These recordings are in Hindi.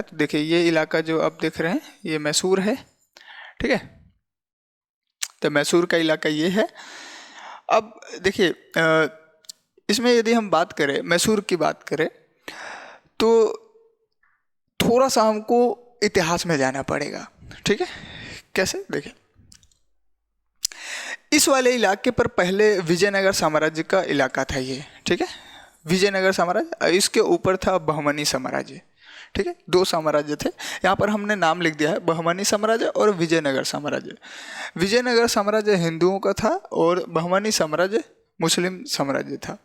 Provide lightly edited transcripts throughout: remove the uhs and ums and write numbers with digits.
तो देखिए ये इलाका जो आप देख रहे हैं ये मैसूर है, ठीक है। तो मैसूर का इलाका ये है। अब देखिए इसमें यदि हम बात करें, मैसूर की बात करें, तो थोड़ा सा हमको इतिहास में जाना पड़ेगा, ठीक है। कैसे, देखिए इस वाले इलाके पर पहले विजयनगर साम्राज्य का इलाका था ये, ठीक है। विजयनगर साम्राज्य, इसके ऊपर था बहमनी साम्राज्य, ठीक है। दो साम्राज्य थे, यहाँ पर हमने नाम लिख दिया है, बहमनी साम्राज्य और विजयनगर साम्राज्य। विजयनगर साम्राज्य हिंदुओं का था और बहमनी साम्राज्य मुस्लिम साम्राज्य था,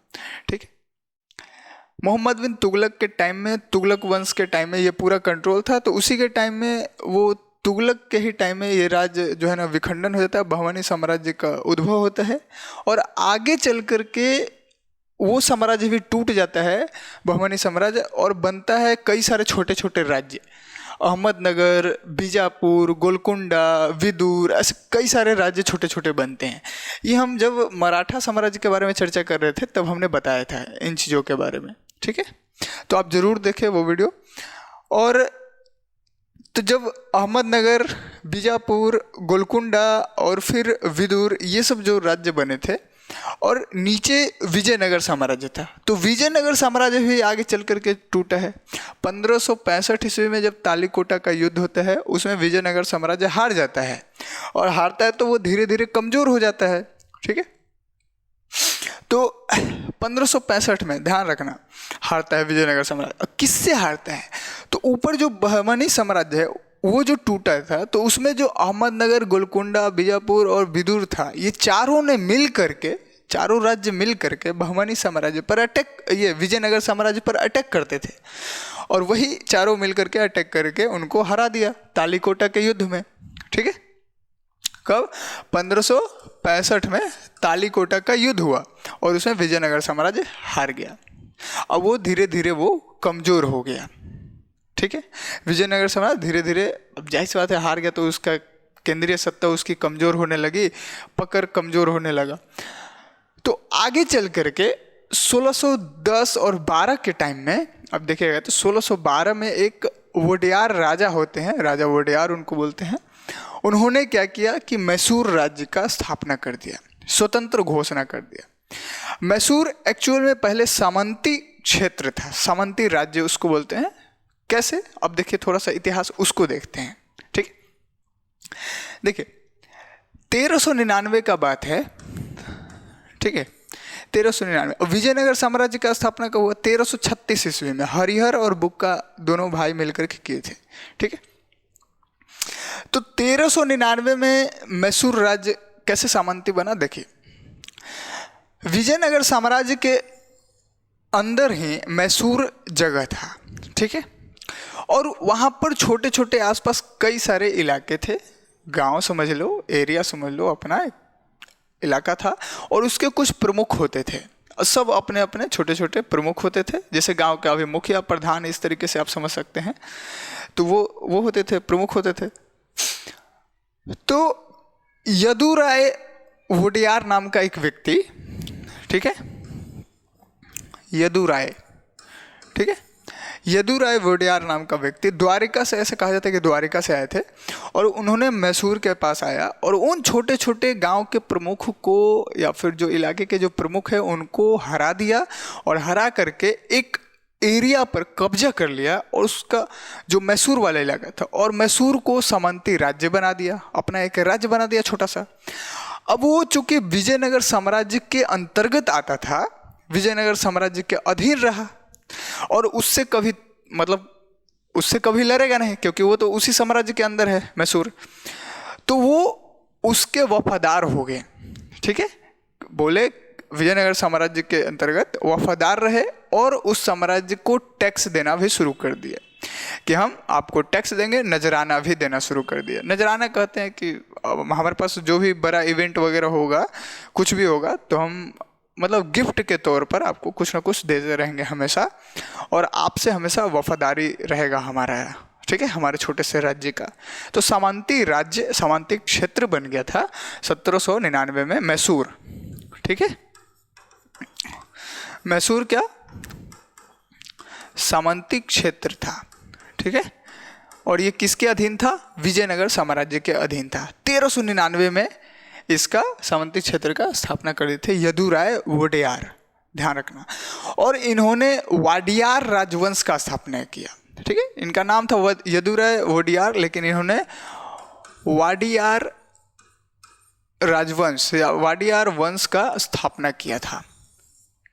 ठीक है। मोहम्मद बिन तुगलक के टाइम में, तुगलक वंश के टाइम में ये पूरा कंट्रोल था, तो उसी के टाइम में, वो तुगलक के ही टाइम में ये राज्य जो है ना विखंडन हो जाता है, बहमनी साम्राज्य का उद्भव होता है और आगे चल करके वो साम्राज्य भी टूट जाता है, बहमनी साम्राज्य, और बनता है कई सारे छोटे छोटे राज्य, अहमदनगर, बीजापुर, गोलकुंडा, विदुर, ऐसे कई सारे राज्य छोटे छोटे बनते हैं। ये हम जब मराठा साम्राज्य के बारे में चर्चा कर रहे थे तब हमने बताया था इन चीज़ों के बारे में, ठीक है। तो आप ज़रूर देखें वो वीडियो। और तो जब अहमदनगर, बीजापुर, गोलकुंडा और फिर विदुर, ये सब जो राज्य बने थे, और नीचे विजयनगर साम्राज्य था, तो विजयनगर साम्राज्य भी आगे चल करके टूटा है। 1565 ईस्वी में जब तालीकोटा का युद्ध होता है, उसमें विजयनगर साम्राज्य हार जाता है, और हारता है तो वो धीरे धीरे कमजोर हो जाता है, ठीक है। तो 1565 में ध्यान रखना, हारता है विजयनगर साम्राज्य। किससे हारता है? तो ऊपर जो बहमनी साम्राज्य है वो जो टूटा था, तो उसमें जो अहमदनगर, गोलकुंडा, बीजापुर और विदुर था, ये चारों ने मिल करके, चारों राज्य मिल करके बहमनी साम्राज्य पर अटैक, ये विजयनगर साम्राज्य पर अटैक करते थे, और वही चारों मिल करके अटैक करके उनको हरा दिया तालीकोटा के युद्ध में, ठीक है। कब? 1565 में तालीकोटा का युद्ध हुआ और उसमें विजयनगर साम्राज्य हार गया। अब वो धीरे धीरे वो कमजोर हो गया, ठीक है। विजयनगर साम्राज्य धीरे धीरे, अब जाहिर सी बात है हार गया तो उसका केंद्रीय सत्ता उसकी कमजोर होने लगी, पकड़ कमजोर होने लगा। तो आगे चल करके 1610 और 12 के टाइम में, अब देखिएगा तो 1612 में एक वोडियार राजा होते हैं, राजा वोडियार उनको बोलते हैं, उन्होंने क्या किया कि मैसूर राज्य का स्थापना कर दिया, स्वतंत्र घोषणा कर दिया। मैसूर एक्चुअल में पहले सामंती क्षेत्र था, सामंती राज्य उसको बोलते हैं। कैसे? अब देखिए थोड़ा सा इतिहास उसको देखते हैं, ठीक। देखिए 1399 का बात है, ठीक है, 1399। विजयनगर साम्राज्य का स्थापना कब हुआ? 1336 ईस्वी में हरिहर और बुक्का दोनों भाई मिलकर के किए थे, ठीक है। तो 1399 में मैसूर राज्य कैसे सामंती बना? देखिए विजयनगर साम्राज्य के अंदर ही मैसूर जगह था, ठीक है, और वहाँ पर छोटे छोटे आसपास कई सारे इलाके थे, गांव समझ लो, एरिया समझ लो, अपना इलाका था, और उसके कुछ प्रमुख होते थे, सब अपने अपने छोटे छोटे प्रमुख होते थे, जैसे गांव का अभी मुखिया, प्रधान, इस तरीके से आप समझ सकते हैं। तो वो होते थे, प्रमुख होते थे। तो यदुराय वोडियार नाम का एक व्यक्ति, ठीक है, यदुराय, ठीक है, यदुराय वोडियार नाम का व्यक्ति द्वारिका से, ऐसे कहा जाता है कि द्वारिका से आए थे, और उन्होंने मैसूर के पास आया और उन छोटे छोटे गांव के प्रमुख को, या फिर जो इलाके के जो प्रमुख है उनको हरा दिया, और हरा करके एक एरिया पर कब्जा कर लिया, और उसका जो मैसूर वाला इलाका था, और मैसूर को सामंती राज्य बना दिया, अपना एक राज्य बना दिया छोटा सा। अब वो चूंकि विजयनगर साम्राज्य के अंतर्गत आता था, विजयनगर साम्राज्य के अधीन रहा, और उससे कभी, मतलब उससे कभी लड़ेगा नहीं, क्योंकि वो तो उसी साम्राज्य के अंदर है मैसूर, तो वो उसके वफादार हो गए, ठीक है। बोले विजयनगर साम्राज्य के अंतर्गत वफादार रहे, और उस साम्राज्य को टैक्स देना भी शुरू कर दिया कि हम आपको टैक्स देंगे, नजराना भी देना शुरू कर दिया। नजराना कहते हैं कि हमारे पास जो भी बड़ा इवेंट वगैरह होगा, कुछ भी होगा, तो हम मतलब गिफ्ट के तौर पर आपको कुछ ना कुछ देते रहेंगे हमेशा, और आपसे हमेशा वफादारी रहेगा हमारा, ठीक है, हमारे छोटे से राज्य का। तो सामंती राज्य, सामंती क्षेत्र बन गया था 1799 में मैसूर, ठीक है। मैसूर क्या? सामंती क्षेत्र था, ठीक है। और ये किसके अधीन था? विजयनगर साम्राज्य के अधीन था। 1399 में इसका सामंती क्षेत्र का स्थापना कर दिए थे यदुराय वोडेयार, ध्यान रखना। और इन्होंने वाडियार राजवंश का स्थापना किया, ठीक है। इनका नाम था यदुराय वोडियार, लेकिन इन्होंने वाडियार राजवंश या वाडियार वंश का स्थापना किया था,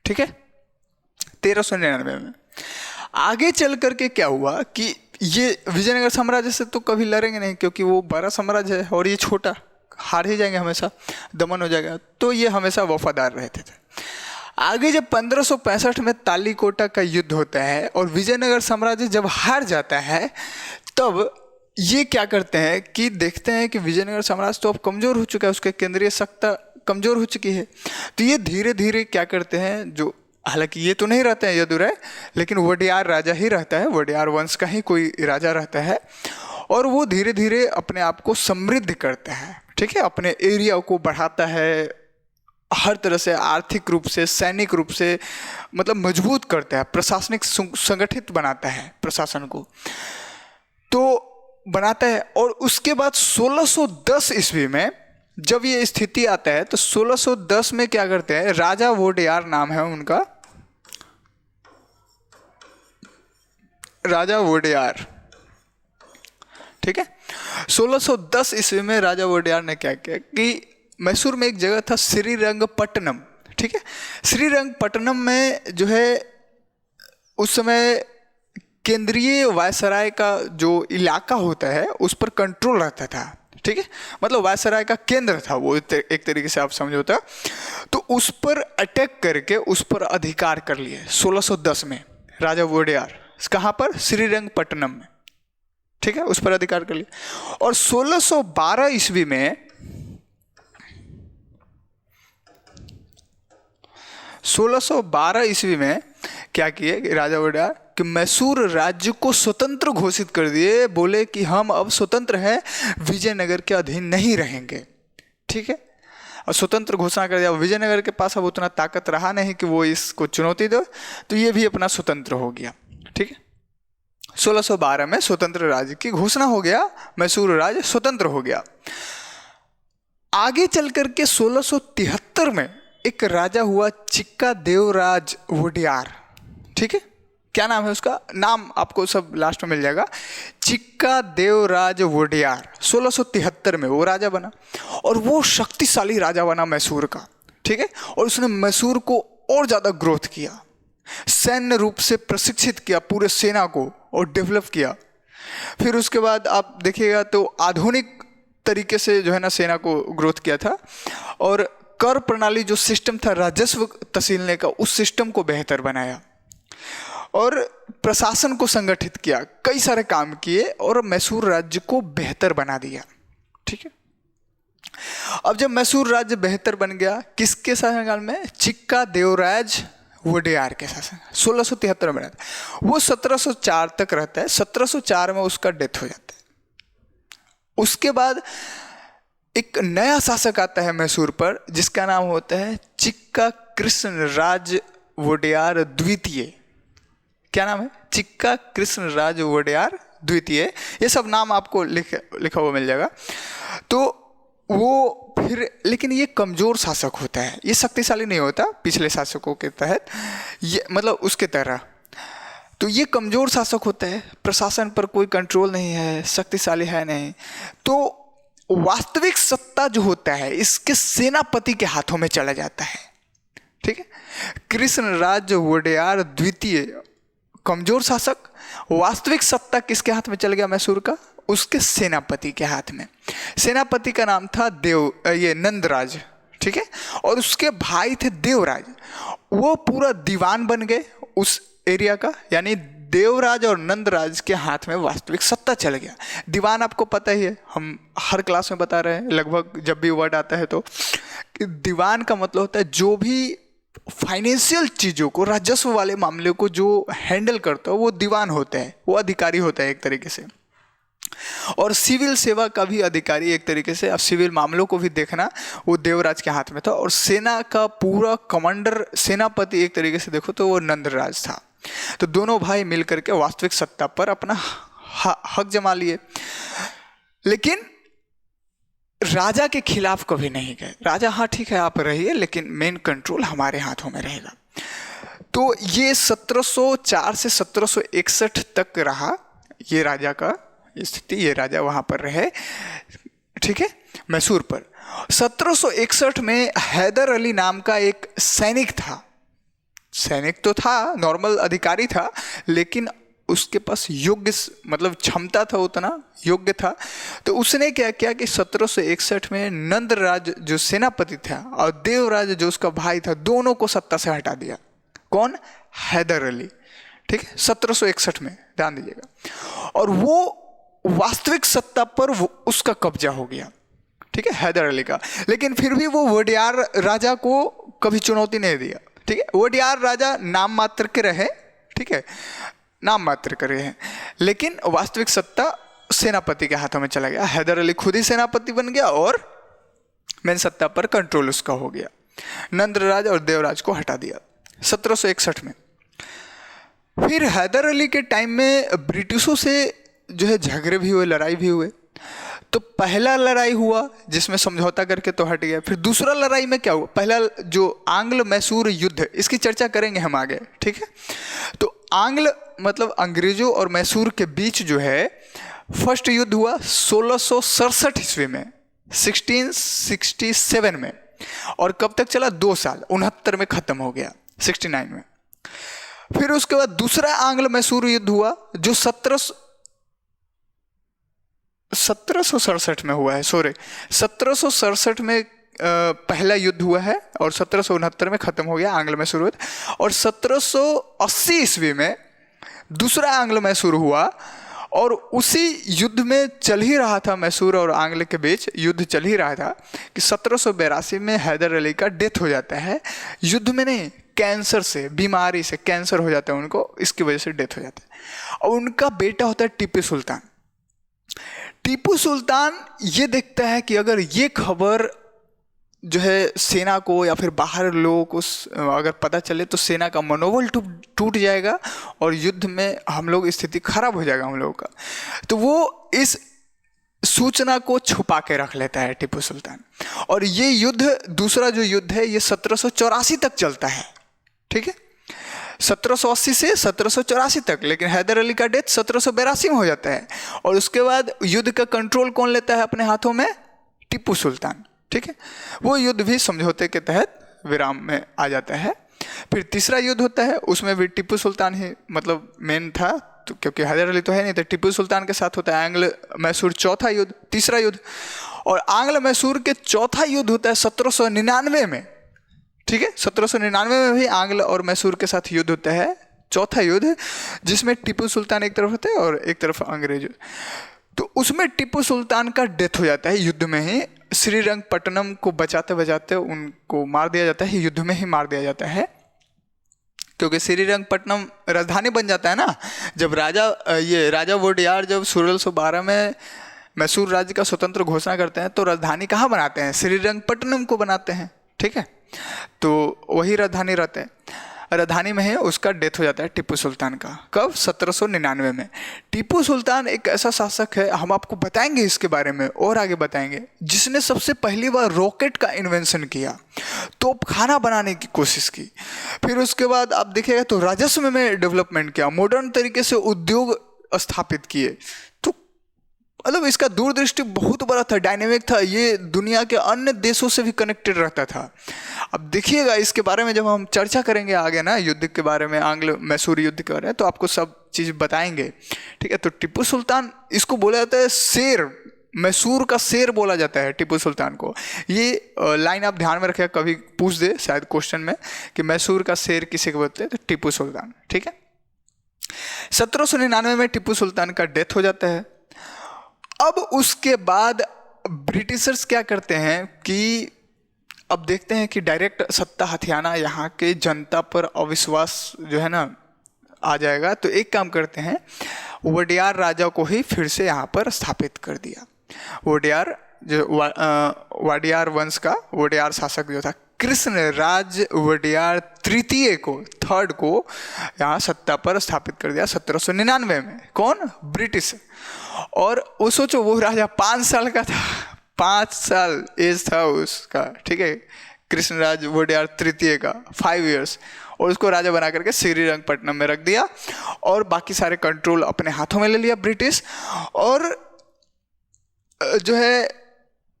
ठीक है, 1399 में। आगे चल करके क्या हुआ कि ये विजयनगर साम्राज्य से तो कभी लड़ेंगे नहीं, क्योंकि वो बड़ा साम्राज्य है और ये छोटा, हार ही जाएंगे हमेशा, दमन हो जाएगा। तो ये हमेशा वफादार रहते थे। आगे जब 1565 में तालीकोटा का युद्ध होता है और विजयनगर साम्राज्य जब हार जाता है, तब ये क्या करते हैं कि देखते हैं कि विजयनगर साम्राज्य तो अब कमज़ोर हो चुका है, उसके केंद्रीय सत्ता कमज़ोर हो चुकी है। तो ये धीरे धीरे क्या करते हैं, जो हालांकि ये तो नहीं रहते हैं यदुराय, लेकिन वोडियार राजा ही रहता है, वोडियार वंश का ही कोई राजा रहता है, और वो धीरे धीरे अपने आप को समृद्ध करता है, ठीक है, अपने एरिया को बढ़ाता है, हर तरह से आर्थिक रूप से, सैनिक रूप से मतलब मजबूत करता है, प्रशासनिक संगठित बनाता है प्रशासन को, तो बनाता है। और उसके बाद 1610 ईस्वी में जब ये स्थिति आता है, तो 1610 में क्या करते हैं, राजा वोडेयार नाम है उनका, राजा वोडेयार, ठीक है। 1610 ईस्वी में राजा वोडेयार ने क्या किया कि मैसूर में एक जगह था श्रीरंगपट्टनम, ठीक है। श्रीरंगपट्टनम में जो है उस समय केंद्रीय वायसराय का जो इलाका होता है उस पर कंट्रोल रहता था, ठीक है, मतलब वायसराय का केंद्र था वो, एक तरीके से आप समझोता। तो उस पर अटैक करके उस पर अधिकार कर लिए 1610 में राजा वोडेयार, कहाँ पर? श्रीरंगपट्टनम में, ठीक है, उस पर अधिकार कर लिया। और 1612 ईस्वी में 1612 ईस्वी में क्या किए राजा वोडेयार कि मैसूर राज्य को स्वतंत्र घोषित कर दिए, बोले कि हम अब स्वतंत्र हैं, विजयनगर के अधीन नहीं रहेंगे, ठीक है। और स्वतंत्र घोषणा कर दिया। विजयनगर के पास अब उतना ताकत रहा नहीं कि वो इसको चुनौती दो, तो ये भी अपना स्वतंत्र हो गया, ठीक है। 1612 में स्वतंत्र राज्य की घोषणा हो गया, मैसूर राज्य स्वतंत्र हो गया। आगे चल करके 1673 में एक राजा हुआ चिक्का देवराज वोडेयार, ठीक है, क्या नाम है उसका? नाम आपको सब लास्ट में मिल जाएगा, चिक्का देवराज वोडेयार। 1673 में वो राजा बना और वो शक्तिशाली राजा बना मैसूर का, ठीक है। और उसने मैसूर को और ज़्यादा ग्रोथ किया, सैन्य रूप से प्रशिक्षित किया पूरे सेना को और डेवलप किया। फिर उसके बाद आप देखिएगा तो आधुनिक तरीके से जो है ना सेना को ग्रोथ किया था, और कर प्रणाली जो सिस्टम था राजस्व तसीलने का, उस सिस्टम को बेहतर बनाया और प्रशासन को संगठित किया, कई सारे काम किए और मैसूर राज्य को बेहतर बना दिया, ठीक है। अब जब मैसूर राज्य बेहतर बन गया, किसके शासनकाल में? चिक्का देवराज वोडेयार के शासन, 1673 में रहता है वो, 1704 तक रहता है। 1704 में उसका डेथ हो जाता है। उसके बाद एक नया शासक आता है मैसूर पर, जिसका नाम होता है चिक्का कृष्ण राज वोडेयार द्वितीय। क्या नाम है? चिक्का कृष्ण राज वोडेयार द्वितीय। ये सब नाम आपको लिखा हुआ मिल जाएगा। तो वो फिर, लेकिन ये कमज़ोर शासक होता है, ये शक्तिशाली नहीं होता पिछले शासकों के तहत, ये मतलब उसके तरह। तो ये कमज़ोर शासक होता है, प्रशासन पर कोई कंट्रोल नहीं है, शक्तिशाली है नहीं। तो वास्तविक सत्ता जो होता है इसके सेनापति के हाथों में चला जाता है, ठीक है। कृष्ण राज वोडेयार द्वितीय कमजोर शासक, वास्तविक सत्ता किसके हाथ में चल गया मैसूर का? उसके सेनापति के हाथ में। सेनापति का नाम था नंदराज, ठीक है। और उसके भाई थे देवराज, वो पूरा दीवान बन गए उस एरिया का, यानी देवराज और नंदराज के हाथ में वास्तविक सत्ता चल गया। दीवान आपको पता ही है, हम हर क्लास में बता रहे हैं लगभग, जब भी वर्ड आता है तो दीवान का मतलब होता है जो भी फाइनेंशियल चीज़ों को, राजस्व वाले मामले को जो हैंडल करता है वो दीवान होता है, वो अधिकारी होता है एक तरीके से। और सिविल सेवा का भी अधिकारी एक तरीके से, अब सिविल मामलों को भी देखना वो देवराज के हाथ में था। और सेना का पूरा कमांडर, सेनापति एक तरीके से देखो तो वो नंदराज था। तो दोनों भाई मिलकर के वास्तविक सत्ता पर अपना हक जमा लिए, लेकिन राजा के खिलाफ कभी नहीं गए। राजा हाँ ठीक है आप रहिए, लेकिन मेन कंट्रोल हमारे हाथों में रहेगा। तो ये 1704 से 1761 तक रहा ये राजा का स्थिति, ये राजा वहाँ पर रहे, ठीक है, मैसूर पर। 1761 में हैदर अली नाम का एक सैनिक था, सैनिक तो था, नॉर्मल अधिकारी था, लेकिन उसके पास योग्य मतलब क्षमता था, उतना योग्य था। तो उसने क्या किया कि 1761 में नंदराज जो सेनापति था और देवराज जो उसका भाई था, दोनों को सत्ता से हटा दिया। कौन? हैदर अली, ठीक है, 1761 में, ध्यान दीजिएगा। और वो वास्तविक सत्ता पर उसका कब्जा हो गया, ठीक है, हैदर अली का। लेकिन फिर भी वो वोडियार राजा को कभी चुनौती नहीं दिया, ठीक है। वोडियार राजा नाम मात्र के रहे, ठीक है, नाम मात्र के रहे, लेकिन वास्तविक सत्ता सेनापति के हाथों में चला गया। हैदर अली खुद ही सेनापति बन गया और मेन सत्ता पर कंट्रोल उसका हो गया। नंदराज और देवराज को हटा दिया 1761 में। फिर हैदर अली के टाइम में ब्रिटिशों से जो है झगड़े भी हुए, लड़ाई भी हुए। तो पहला लड़ाई हुआ जिसमें समझौता करके तो हट गया। फिर दूसरा लड़ाई में क्या हुआ? पहला जो आंग्ल मैसूर युद्ध, इसकी चर्चा करेंगे हम आगे, ठीक है। तो आंग्ल मतलब अंग्रेजों और मैसूर के बीच जो है फर्स्ट युद्ध हुआ 1667 ईस्वी में, 1667 में। और कब तक चला? 2 साल, 69 में खत्म हो गया, 69 में। फिर उसके बाद दूसरा आंग्ल मैसूर युद्ध हुआ जो 1767 में हुआ है, 1767 में पहला युद्ध हुआ है और 1769 में खत्म हो गया आंग्ल मैसूर युद्ध। और 1780 ईस्वी में दूसरा आंग्ल मैसूर हुआ और उसी युद्ध में चल ही रहा था, मैसूर और आंग्ल के बीच युद्ध चल ही रहा था कि 1782 में हैदर अली का डेथ हो जाता है। युद्ध में नहीं, कैंसर से, बीमारी से कैंसर हो जाता है उनको, इसकी वजह से डेथ हो जाता है। और उनका बेटा होता है टीपू सुल्तान। टीपू सुल्तान ये देखता है कि अगर ये खबर जो है सेना को या फिर बाहर लोगों को अगर पता चले तो सेना का मनोबल टूट जाएगा और युद्ध में हम लोग स्थिति खराब हो जाएगा हम लोगों का। तो वो इस सूचना को छुपा के रख लेता है टीपू सुल्तान। और ये युद्ध, दूसरा जो युद्ध है, ये 1784 तक चलता है, ठीक है, 1780 से 1784 तक। लेकिन हैदर अली का डेथ 1782 में हो जाता है। और उसके बाद युद्ध का कंट्रोल कौन लेता है अपने हाथों में? टीपू सुल्तान, ठीक है। वो युद्ध भी समझौते के तहत विराम में आ जाता है। फिर तीसरा युद्ध होता है, उसमें भी टीपू सुल्तान ही मतलब मेन था, तो क्योंकि हैदर अली तो है नहीं, तो टीपू सुल्तान के साथ होता है आंग्ल मैसूर चौथा युद्ध, तीसरा युद्ध। और आंग्ल मैसूर के चौथा युद्ध होता है 1799 में, ठीक है, 1799 में भी आंग्ल और मैसूर के साथ युद्ध होता है, चौथा युद्ध, जिसमें टीपू सुल्तान एक तरफ होते हैं और एक तरफ अंग्रेज। तो उसमें टीपू सुल्तान का डेथ हो जाता है युद्ध में ही। श्रीरंगपट्टनम को बचाते बचाते उनको मार दिया जाता है, युद्ध में ही मार दिया जाता है, क्योंकि श्रीरंगपट्टनम राजधानी बन जाता है ना। जब राजा वोडियार जब 1612 में मैसूर राज्य का स्वतंत्र घोषणा करते हैं तो राजधानी कहाँ बनाते हैं? श्रीरंगपट्टनम को बनाते हैं, ठीक है। तो वही राजधानी रहते हैं, राजधानी में है। उसका डेथ हो जाता है टीपू सुल्तान का। कब? 1799 में। टीपू सुल्तान एक ऐसा शासक है, हम आपको बताएंगे इसके बारे में और आगे बताएंगे, जिसने सबसे पहली बार रॉकेट का इन्वेंशन किया, तोपखाना बनाने की कोशिश की। फिर उसके बाद आप देखिएगा तो राजस्व में डेवलपमेंट किया, मॉडर्न तरीके से उद्योग स्थापित किए। तो मतलब इसका दूरदृष्टि बहुत बड़ा था, डायनेमिक था, ये दुनिया के अन्य देशों से भी कनेक्टेड रहता था। अब देखिएगा इसके बारे में जब हम चर्चा करेंगे आगे ना, युद्ध के बारे में, आंग्ल मैसूर युद्ध के बारे में, तो आपको सब चीज़ बताएंगे, ठीक है। तो टीपू सुल्तान, इसको बोला जाता है शेर, मैसूर का शेर बोला जाता है टीपू सुल्तान को। ये लाइन आप ध्यान में रखिएगा, कभी पूछ दे शायद क्वेश्चन में कि मैसूर का शेर किसे बोलते हैं, तो टीपू सुल्तान, ठीक है। 1799 में टीपू सुल्तान का डेथ हो जाता है। अब उसके बाद ब्रिटिशर्स क्या करते हैं कि अब देखते हैं कि डायरेक्ट सत्ता हथियाना यहाँ के जनता पर अविश्वास जो है ना आ जाएगा। तो एक काम करते हैं, वोडियार राजा को ही फिर से यहाँ पर स्थापित कर दिया। वोडियार जो वाडियार वंश का वोडियार शासक जो था, कृष्णराज वोडेयार तृतीय को, थर्ड को यहाँ सत्ता पर स्थापित कर दिया 1799 में। कौन? ब्रिटिश। और वो सोचो, वो राजा 5 साल का था, 5 साल एज था उसका, ठीक है, कृष्णराज वोडेयार तृतीय का, 5 इयर्स, और उसको राजा बना करके श्रीरंगपट्टनम में रख दिया और बाकी सारे कंट्रोल अपने हाथों में ले लिया ब्रिटिश। और जो है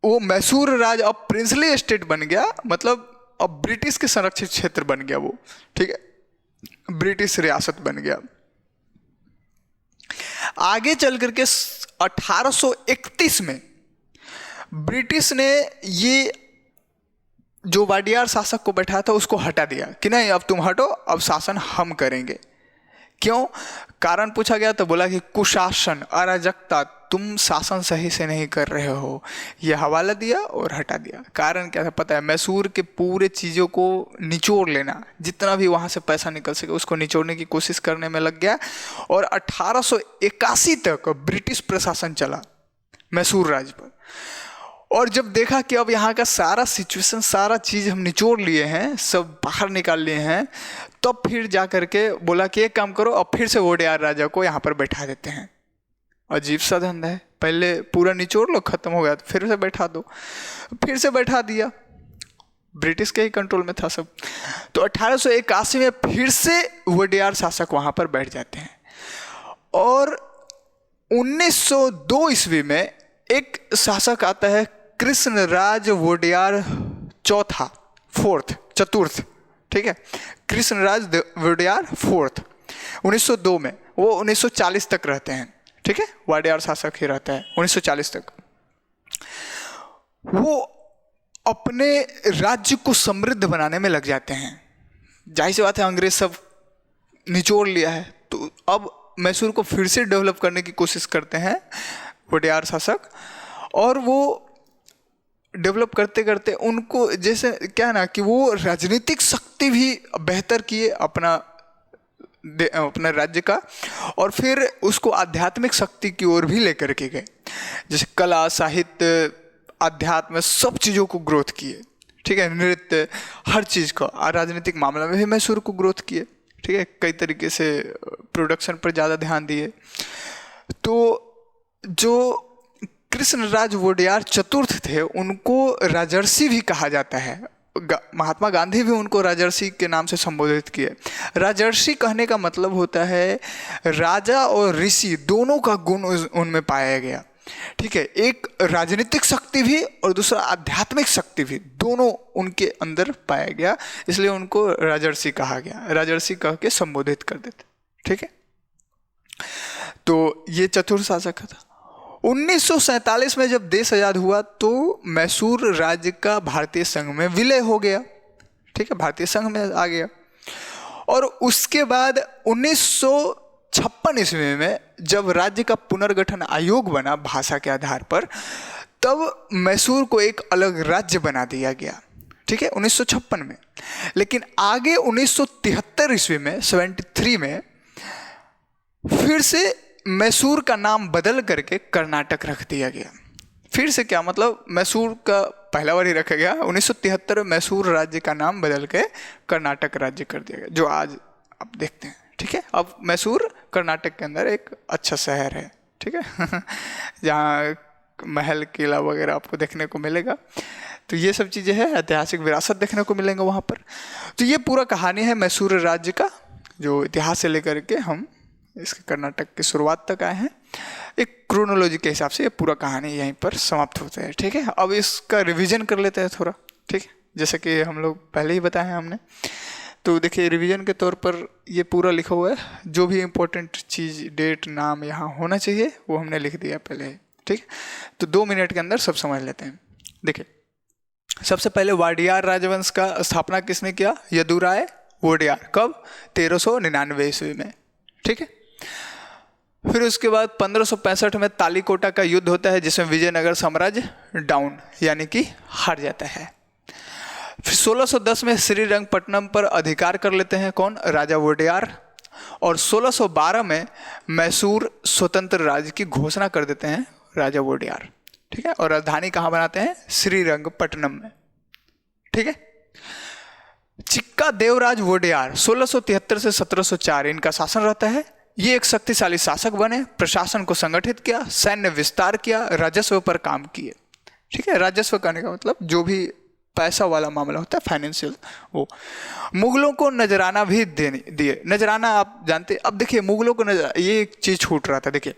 वो मैसूर राज अब प्रिंसली स्टेट बन गया, मतलब अब ब्रिटिश के संरक्षित क्षेत्र बन गया वो, ठीक है, ब्रिटिश रियासत बन गया। आगे चल करके 1831 में ब्रिटिश ने ये जो वाडियार शासक को बैठाया था उसको हटा दिया कि नहीं, अब तुम हटो, अब शासन हम करेंगे। क्यों? कारण पूछा गया तो बोला कि कुशासन, अराजकता, तुम शासन सही से नहीं कर रहे हो। ये हवाला दिया और हटा दिया। कारण क्या था पता है? मैसूर के पूरे चीज़ों को निचोड़ लेना, जितना भी वहाँ से पैसा निकल सके उसको निचोड़ने की कोशिश करने में लग गया। और 1881 तक ब्रिटिश प्रशासन चला मैसूर राज्य पर। और जब देखा कि अब यहाँ का सारा सिचुएशन, सारा चीज़ हम निचोड़ लिए हैं, सब बाहर निकाल लिए हैं, तब फिर जा करके बोला कि एक काम करो, अब फिर से वोडेयार राजा को यहाँ पर बैठा देते हैं। अजीब सा धंधा है, पहले पूरा निचोड़ लो, खत्म हो गया तो फिर से बैठा दो। फिर से बैठा दिया, ब्रिटिश के ही कंट्रोल में था सब। तो 1881 में फिर से वोडेयार शासक वहाँ पर बैठ जाते हैं। और 1902 ईस्वी में एक शासक आता है कृष्णराज वोडेयार चौथा, चतुर्थ, ठीक है, कृष्णराज वोडेयार फोर्थ, 1902 में। वो 1940 तक रहते हैं, ठीक है, वाडियार शासक ही रहता है 1940 तक। वो अपने राज्य को समृद्ध बनाने में लग जाते हैं। जाहिर सी बात है, अंग्रेज सब निचोड़ लिया है, तो अब मैसूर को फिर से डेवलप करने की कोशिश करते हैं वोडेयार शासक। और वो डेवलप करते करते उनको जैसे क्या है ना कि वो राजनीतिक शक्ति भी बेहतर किए अपना राज्य का, और फिर उसको आध्यात्मिक शक्ति की ओर भी लेकर के गए। जैसे कला, साहित्य, अध्यात्म, सब चीज़ों को ग्रोथ किए, ठीक है, नृत्य, हर चीज़ का। राजनीतिक मामला में भी मैसूर को ग्रोथ किए, ठीक है, कई तरीके से प्रोडक्शन पर ज़्यादा ध्यान दिए। तो जो कृष्णराज वोडेयार चतुर्थ थे उनको राजर्षि भी कहा जाता है। महात्मा गांधी भी उनको राजर्षि के नाम से संबोधित किए। राजर्षि कहने का मतलब होता है राजा और ऋषि दोनों का गुण उनमें पाया गया, ठीक है, एक राजनीतिक शक्ति भी और दूसरा आध्यात्मिक शक्ति भी, दोनों उनके अंदर पाया गया, इसलिए उनको राजर्षि कहा गया। राजर्षि कह के संबोधित कर देते, ठीक है। तो ये चतुर्थ शासक था। 1947 में जब देश आज़ाद हुआ तो मैसूर राज्य का भारतीय संघ में विलय हो गया, ठीक है, भारतीय संघ में आ गया। और उसके बाद 1956 ईस्वी में जब राज्य का पुनर्गठन आयोग बना भाषा के आधार पर, तब मैसूर को एक अलग राज्य बना दिया गया, ठीक है, 1956 में। लेकिन आगे 1973 ईस्वी में 73 में फिर से मैसूर का नाम बदल करके कर्नाटक रख दिया गया। फिर से क्या मतलब, मैसूर का पहला बार ही रखा गया, 1973 में मैसूर राज्य का नाम बदल के कर्नाटक राज्य कर दिया गया, जो आज आप देखते हैं, ठीक है। अब मैसूर कर्नाटक के अंदर एक अच्छा शहर है, ठीक है जहाँ महल, किला वगैरह आपको देखने को मिलेगा। तो ये सब चीज़ें हैं, ऐतिहासिक विरासत देखने को मिलेंगे वहाँ पर। तो ये पूरा कहानी है मैसूर राज्य का, जो इतिहास से लेकर के हम इसके कर्नाटक की शुरुआत तक आए हैं। एक क्रोनोलॉजी के हिसाब से ये पूरा कहानी यहीं पर समाप्त होता है, ठीक है। अब इसका रिवीजन कर लेते हैं थोड़ा, ठीक है, जैसे कि हम लोग पहले ही बताए हैं हमने। तो देखिए, रिवीजन के तौर पर ये पूरा लिखा हुआ है, जो भी इम्पोर्टेंट चीज़, डेट, नाम यहाँ होना चाहिए वो हमने लिख दिया पहले, ठीक है। तो 2 मिनट के अंदर सब समझ लेते हैं। देखिए, सबसे पहले वाडियार राजवंश का स्थापना किसने किया? यदुराय वोडेयार। कब? 1399 ईस्वी में, ठीक है। फिर उसके बाद 1565 में तालीकोटा का युद्ध होता है, जिसमें विजयनगर साम्राज्य डाउन यानी कि हार जाता है। फिर 1610 में श्रीरंगपट्टनम पर अधिकार कर लेते हैं कौन? राजा वोडेयार। और 1612 में मैसूर स्वतंत्र राज्य की घोषणा कर देते हैं राजा वोडेयार, ठीक है। और राजधानी कहाँ बनाते हैं? श्रीरंगपट्टनम में, ठीक है। चिक्का देवराज वोडेयार 1673 से 1704 इनका शासन रहता है। ये एक शक्तिशाली शासक बने, प्रशासन को संगठित किया, सैन्य विस्तार किया, राजस्व पर काम किए। ठीक है, राजस्व करने का मतलब जो भी पैसा वाला मामला होता है, फाइनेंशियल, वो। मुगलों को नजराना भी दिए। नजराना आप जानते, अब देखिए मुगलों को ये एक चीज छूट रहा था। देखिए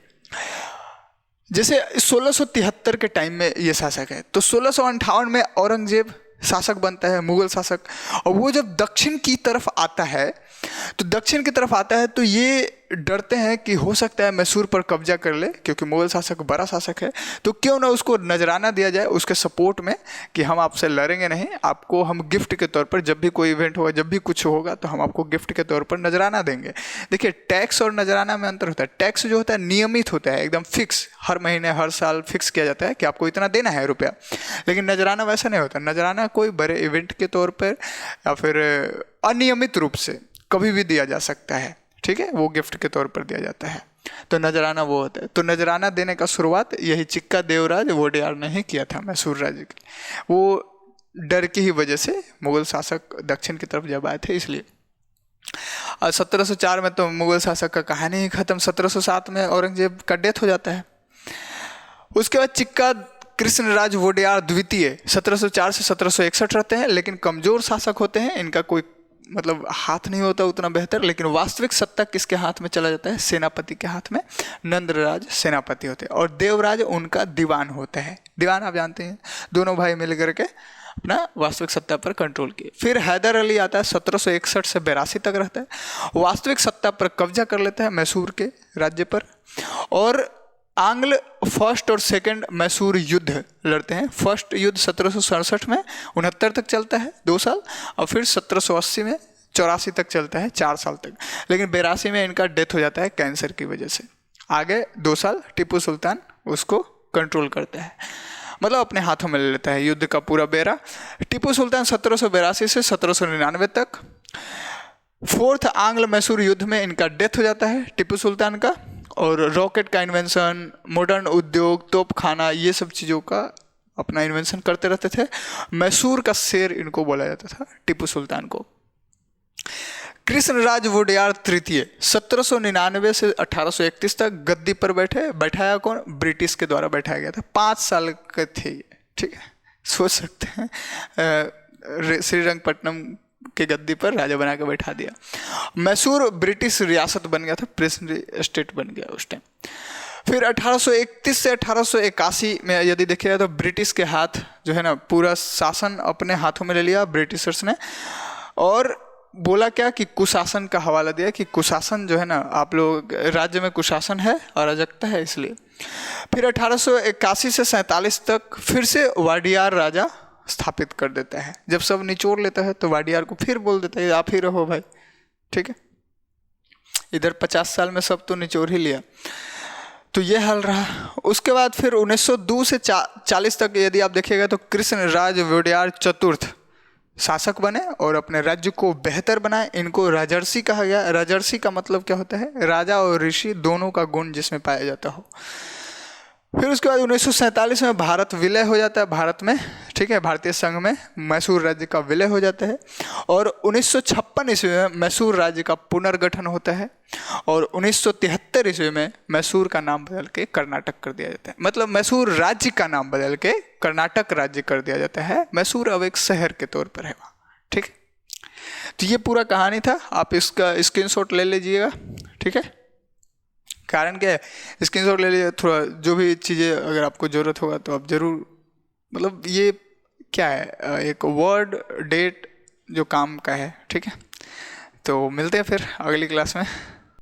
जैसे 1673 के टाइम में ये शासक है, तो 1658 में औरंगजेब शासक बनता है, मुगल शासक। और वो जब दक्षिण की तरफ आता है, तो दक्षिण की तरफ आता है तो ये डरते हैं कि हो सकता है मैसूर पर कब्जा कर ले, क्योंकि मुगल शासक बड़ा शासक है, तो क्यों ना उसको नजराना दिया जाए उसके सपोर्ट में कि हम आपसे लड़ेंगे नहीं, आपको हम गिफ्ट के तौर पर, जब भी कोई इवेंट होगा, जब भी कुछ होगा, तो हम आपको गिफ्ट के तौर पर नजराना देंगे। देखिए टैक्स और नजराना में अंतर होता है। टैक्स जो होता है नियमित होता है, एकदम फिक्स, हर महीने हर साल फिक्स किया जाता है कि आपको इतना देना है रुपया। लेकिन नजराना वैसा नहीं होता। नजराना कोई बड़े इवेंट के तौर पर या फिर अनियमित रूप से कभी भी दिया जा सकता है। ठीक है, वो गिफ्ट के तौर पर दिया जाता है, तो नजराना वो होता है। तो नजराना देने का शुरुआत यही चिक्का देवराज वोडेयार ने ही किया था मैसूर राज्य की। वो डर की ही वजह से मुगल शासक दक्षिण की तरफ जब आए थे, इसलिए। और 1704 में तो मुगल शासक का कहानी ही खत्म। 1707 में औरंगजेब का डेथ हो जाता है। उसके बाद चिक्का कृष्णराज वोडेयार द्वितीय 1704 से 1761 रहते हैं, लेकिन कमजोर शासक होते हैं। इनका कोई मतलब हाथ नहीं होता उतना बेहतर, लेकिन वास्तविक सत्ता किसके हाथ में चला जाता है? सेनापति के हाथ में। नंदराज सेनापति होते हैं और देवराज उनका दीवान होता है। दीवान आप जानते हैं, दोनों भाई मिल करके अपना वास्तविक सत्ता पर कंट्रोल किए। फिर हैदर अली आता है, 1761 से 82 तक रहता है। वास्तविक सत्ता पर कब्जा कर लेता है मैसूर के राज्य पर, और आंग्ल फर्स्ट और सेकंड मैसूर युद्ध लड़ते हैं। फर्स्ट युद्ध 1767 में 69 तक चलता है, 2 साल, और फिर 1780 में 84 तक चलता है, 4 साल तक। लेकिन 82 में इनका डेथ हो जाता है कैंसर की वजह से। आगे 2 साल टिप्पू सुल्तान उसको कंट्रोल करता है, मतलब अपने हाथों में ले लेता है युद्ध का पूरा बेरा। टिप्पू सुल्तान 1782 से 1799 तक। फोर्थ आंग्ल मैसूर युद्ध में इनका डेथ हो जाता है टिप्पू सुल्तान का, और रॉकेट का इन्वेंशन, मॉडर्न उद्योग, तोपखाना, ये सब चीज़ों का अपना इन्वेंशन करते रहते थे। मैसूर का शेर इनको बोला जाता था, टिप्पू सुल्तान को। कृष्णराज वोडेयार तृतीय 1799 से 1831 तक गद्दी पर बैठाया कौन? ब्रिटिश के द्वारा बैठाया गया था। 5 साल के थे ये। ठीक है, सोच सकते हैं, श्रीरंगपट्टनम के गद्दी पर राजा बना के बैठा दिया। मैसूर ब्रिटिश रियासत बन गया था, प्रेसिडेंट स्टेट बन गया उस टाइम। फिर 1831 से 1881 में यदि देखिएगा तो ब्रिटिश के हाथ जो है ना, पूरा शासन अपने हाथों में ले लिया ब्रिटिशर्स ने, और बोला क्या कि कुशासन का हवाला दिया कि कुशासन जो है ना, आप लोग राज्य में कुशासन है, अराजकता है, इसलिए। फिर 1881 से 47 तक फिर से वाडियार राजा स्थापित कर देता है। जब सब निचोड़ लेता है तो वाडियार को फिर बोल देता है आप ही रहो भाई। ठीक है, इधर 50 साल में सब तो निचोड़ ही लिया, तो ये हाल रहा। उसके बाद फिर 1902 से 40 तक यदि आप देखिएगा तो कृष्णराज वोडेयार चतुर्थ शासक बने और अपने राज्य को बेहतर बनाए। इनको राजर्षि कहा गया। राजर्षि का मतलब क्या होता है? राजा और ऋषि दोनों का गुण जिसमें पाया जाता हो। फिर उसके बाद 1947 में भारत विलय हो जाता है भारत में। ठीक है, भारतीय संघ में मैसूर राज्य का विलय हो जाता है, और 1956 ईस्वी में मैसूर राज्य का पुनर्गठन होता है, और 1973 ईस्वी में मैसूर का नाम बदल के कर्नाटक कर दिया जाता है। मतलब मैसूर राज्य का नाम बदल के कर्नाटक राज्य कर दिया जाता है। मैसूर अब एक शहर के तौर पर है वहाँ। ठीक है, तो ये पूरा कहानी था। आप इसका स्क्रीनशॉट ले लीजिएगा। ठीक है, कारण क्या है, स्क्रीनशॉट ले लीजिए। थोड़ा जो भी चीज़ें अगर आपको ज़रूरत होगा तो आप ज़रूर, मतलब ये क्या है, एक वर्ड डेट जो काम का है। ठीक है, तो मिलते हैं फिर अगली क्लास में।